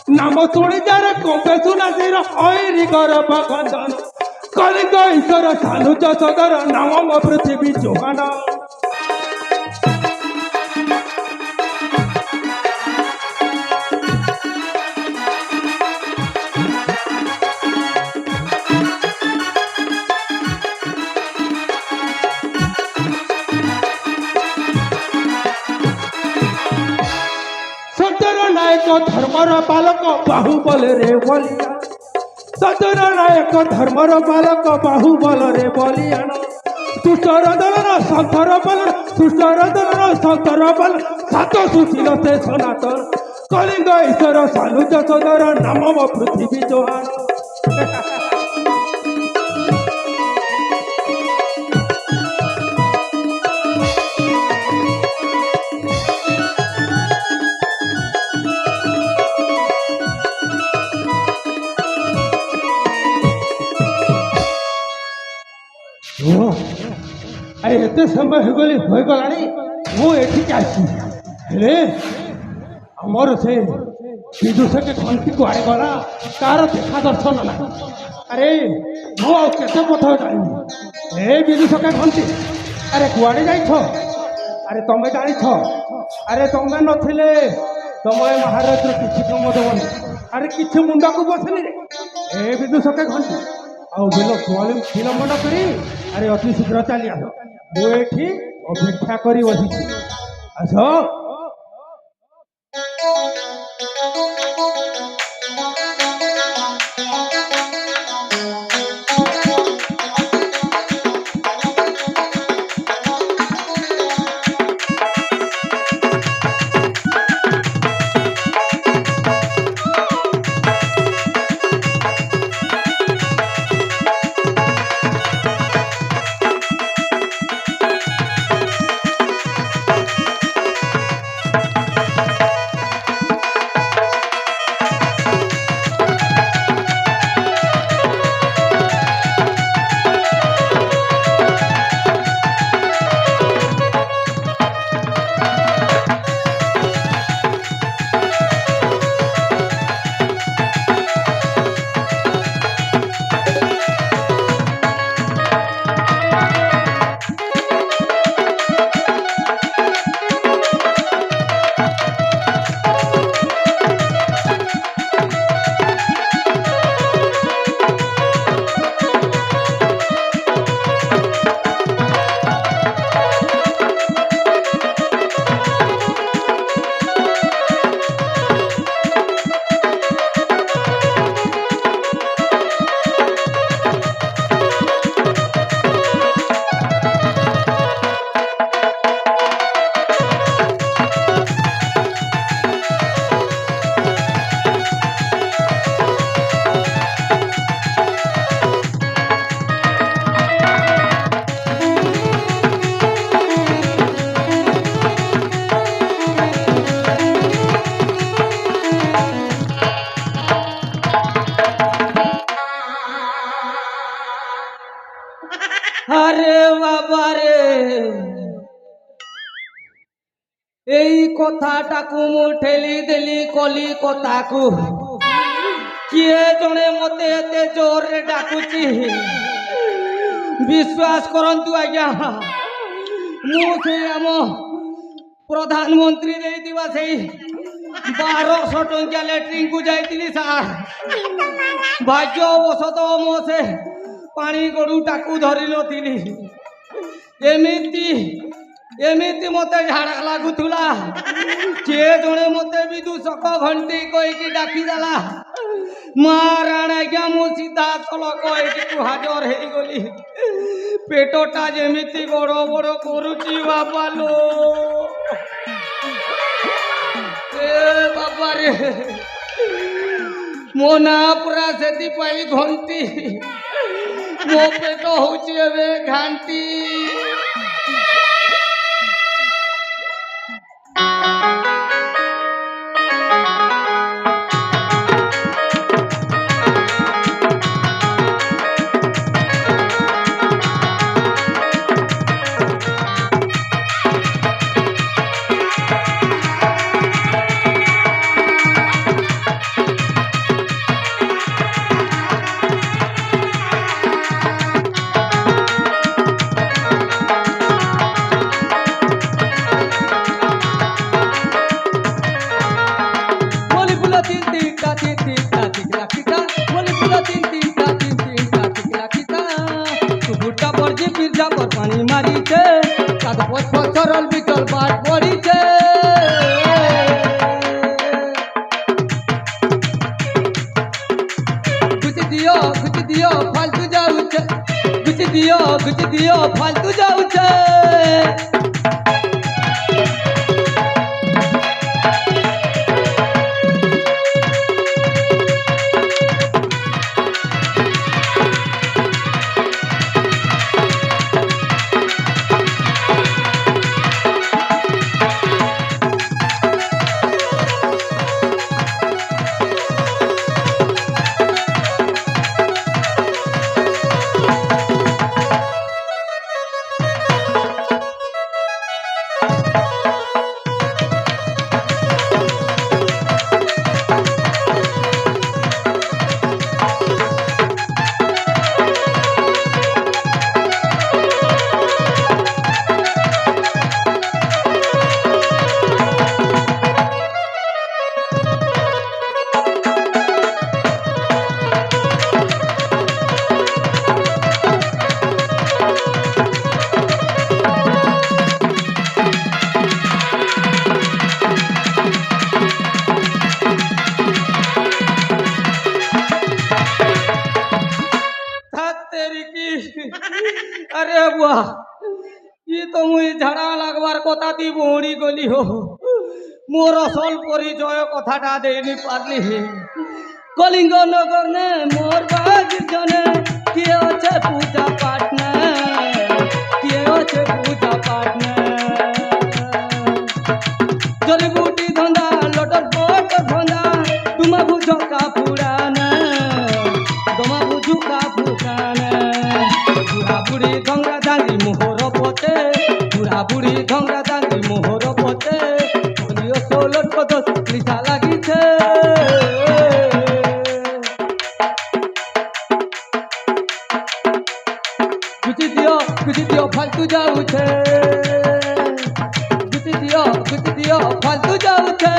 নাম শুনি যার কবে সুনাসির হইরি গরব খন্দন কলিঙ্গ ঈশ্বর সানু যশোদর নাম পৃথিবী জোহান नायक धर्मर बालक बाहुबल रे बलिया सजर नायक धर्मर बालक बाहुबल रे बलियान सुष्टर दलर संतर बल सुष्टर दलर संतर बल सात सुशील से सनातन कलिंग ईश्वर सानु यशोदर नाम पृथ्वी जोहान एते समय हो गला मुझे आमर से विदुष के घंटी कुआड़े गला तार देखा दर्शन ना अरे मुझे पथ जानी ए विदुष के घंटी अरे कुआड़े जाइछ अरे तुम्हें जान अरे तुम्हें नथिले तुम महाराज किसी कम दबनी अरे किसी मुंडा को बसनी रे ए विदुष के घंटी विलम्ब न करी अरे अति शीघ्र चली आस मुझे अपेक्षा कर बसी आस अरे बाबा रे এই কথাটাକୁ ମୁଁ ঠেলি দেলি কলিকতাକୁ କିଏ ଜଣେ ମତେ ଏତେ ଜୋରରେ ଡାକୁଛି ବିଶ୍ୱାସ କରନ୍ତୁ ଆଜ୍ଞା ମୁଁ ସେ ଆମ ପ୍ରଧାନମନ୍ତ୍ରୀ ଦେଇଥିବା ସେଇ 1200 ଟଙ୍କିଆ ଲେଟ୍ରିନ୍କୁ ଯାଇଥିଲି ସାର୍ ଭାଗ୍ୟବଶତଃ ମୋ ସେ ପାଣି ଗଡ଼ୁଟାକୁ ଧରି ନଥିଲି एमिति मते झाड़ा लगुला किए जड़े मते विदूषक घंटी कहीकि डाकिदेला माराण आज्ञा मु सीधा सलक ये हाजर हो गली पेटटा जमीती बड़ बड़ करुची बाबा लो बाबा रे मो ना पूरा से घंटी मो पेट हूँ घाटी ফুল তিনটা টিকলা টিকা মল্লি ফুল তিনটা টিকলা টিকা কুকুরটা পড়ছে পিরজা পর পানি মারিছে কাদ পথ সরল বিচল বাট পড়িছে গুছি দিও ফালতু যাউছে গুছি দিও ফালতু যাউছে अरे बुआ ये तो मुई झाड़ा लगवार कथा दी बहड़ी गली हो मोर असल परिचय कथाटा देनी पारली कलिंग नगर ने मोर बाग जने किए अच्छे पूजा पाठ ने किए अच्छे पूजा पाठ ने जड़ी बूटी धंधा लटर पट धंधा तुम बुझो का पुराना तुम बुझू का पुराना बुढ़ा बुढ़ी धंगा दांगी मोहर पते बुढ़ा बुढ़ी धंगा दांगी मोहर पते बोलियो सोलर पदस लिखा लगी छे कुछ दियो फालतू जाऊ छे कुछ दियो फालतू जाऊ छे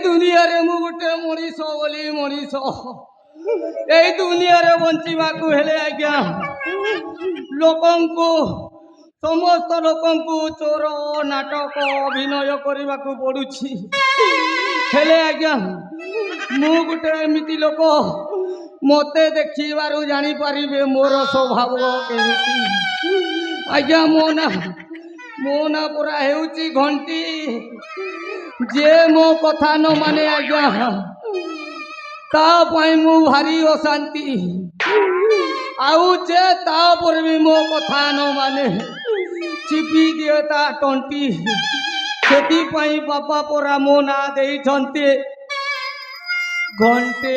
दुनिया मु गोटे मनीष बोली मनीष यही दुनिया बंचा हेले आज्ञा लोक समस्त लोक चोर नाटक अभिनय करने को पड़ुछि हेले आज्ञा मु गोटे एमती लोक मते देखिबारु जानी पारिबे मोर स्वभाव केमिति आज्ञा मो ना पूरा हेउची घंटी जे मो कथा न माने आज्ञा तापाई मु भारी अशांति आउ जे तापर भी मो कथा न माने चिपी दिए ता टंटी सेति पाई बापा परा मो ना देई छन्ते घंटे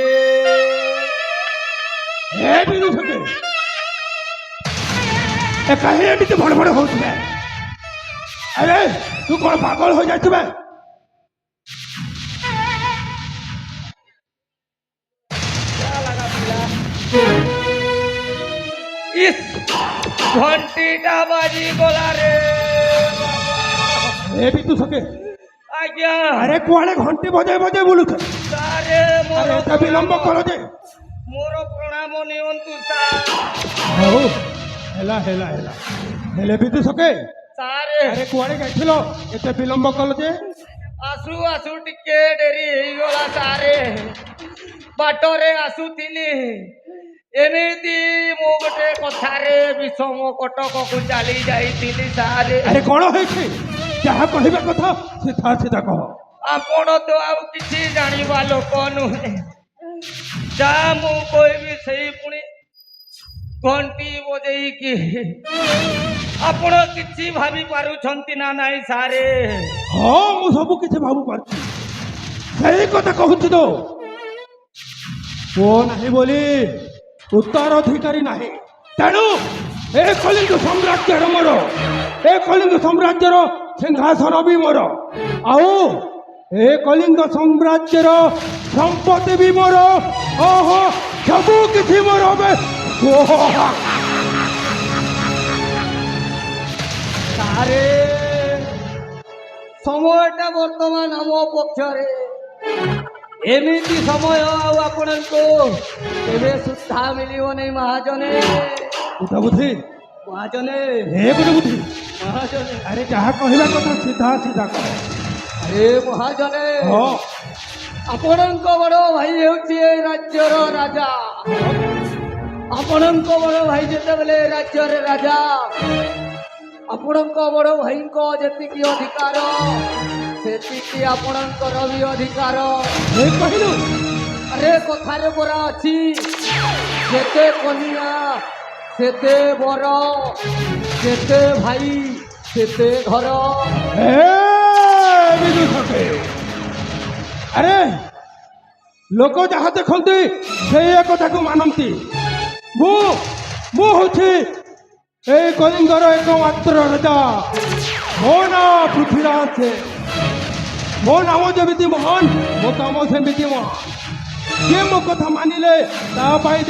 हे बिनु सके ए काहे एमिति भड़ होछबे अरे तू कोन पागल हो जाइछबे इस घंटीटा बाजी गोला रे ए भी तू सके आज्ञा अरे कुआड़े घंटी बजाय बजाय बोलू ସାରେ ଆରେ ଏତେ ବିଳମ୍ବ କର ଯେ ମୋର ପ୍ରଣାମ ନିଅନ୍ତୁ ସାର୍ ହଉ ହେଲା ହେଲା ହେଲା ହେଲେ ବିଦୁଷକେ ସାରେ ଆରେ କୁଆଡେ ଯାଇଥିଲ ଏତେ ବିଳମ୍ବ କଲ ଯେ ଆସୁ ଆସୁ ଟିକେ ଡେରି ହେଇଗଲା ସାରେ ବାଟରେ ଆସୁଥିଲି ଏମିତି ମୁଁ ଗୋଟେ କଥାରେ ବିଷମ କଟକକୁ ଚାଲି ଯାଇଥିଲି ସାରେ ଆରେ କଣ ହେଇଛି ଯାହା କହିବା କଥା ସିଧା ସିଧା କହ ଆପଣ ତ ଆଉ କିଛି ଜାଣିବା ଲୋକ ନୁହେଁ ଯାହା ମୁଁ କହିବି ସେଇ ପୁଣି ଘଣ୍ଟି ବଜେଇକି ଆପଣ କିଛି ଭାବି ପାରୁଛନ୍ତି ନା ନାଇଁ ସାରେ ହଁ ମୁଁ ସବୁ କିଛି ଭାବୁ ପାରୁଛି ସେଇ କଥା କହୁଛି ତ ପୁଅ ନାହିଁ ବୋଲି ଉତ୍ତରାଧିକାରୀ ନାହିଁ ତେଣୁ ଏ କଳିଙ୍ଗ ସାମ୍ରାଜ୍ୟର ମୋର ଏ କଳିଙ୍ଗ ସାମ୍ରାଜ୍ୟର ସିଂହାସନ ବି ମୋର ଆଉ ଏ କଳିଙ୍ଗ ସାମ୍ରାଜ୍ୟର ସମ୍ପତ୍ତି ବି ମୋର ଓହୋ ସବୁ କିଛି ମୋର ଏବେ ଓହୋ ସାରେ ସମୟଟା ବର୍ତ୍ତମାନ ଆମ ପକ୍ଷରେ ଏମିତି ସମୟ ଆଉ ଆପଣଙ୍କୁ କେବେ ସୁଦ୍ଧା ମିଳିବ ନାହିଁ ମହାଜନେ ବୁଦ୍ଧ ବୁଦ୍ଧି ମହାଜନେ ହେ ବୁଦ୍ଧ ବୁଦ୍ଧି ମହାଜନେ ଆରେ ଯାହା କହିବା କଥା ସିଧା ସିଧା କହ ଆରେ ମହାଜନେ ହଁ ଆପଣଙ୍କ ବଡ଼ ଭାଇ ହେଉଛି ଏ ରାଜ୍ୟର ରାଜା ଆପଣଙ୍କ ବଡ଼ ଭାଇ ଯେତେବେଳେ ରାଜ୍ୟରେ ରାଜା ଆପଣଙ୍କ ବଡ଼ ଭାଇଙ୍କ ଯେତିକି ଅଧିକାର ସେତିକି ଆପଣଙ୍କର ବି ଅଧିକାର ହେ କହିଲୁ ଆରେ କଥାରେ ପରା ଅଛି ଯେତେ କନିଆ ସେତେ ବର ଯେତେ ଭାଇ ସେତେ ଘର ହେ ବିଦୁଷକେ ଆରେ ଲୋକ ଯାହା ଦେଖନ୍ତି ସେଇ କଥାକୁ ମାନନ୍ତି ମୁଁ ହଉଛି এই কলিঙ্গর একমাত্র রাজা ମୋ ନାଁ ପୃଥ୍ୱୀରାଜ ମୋ ନାମ ଯେମିତି ମହାନ ମୋ କାମ ସେମିତି ମହାନ କିଏ ମୋ କଥା ମାନିଲେ ତା ପାଇଁ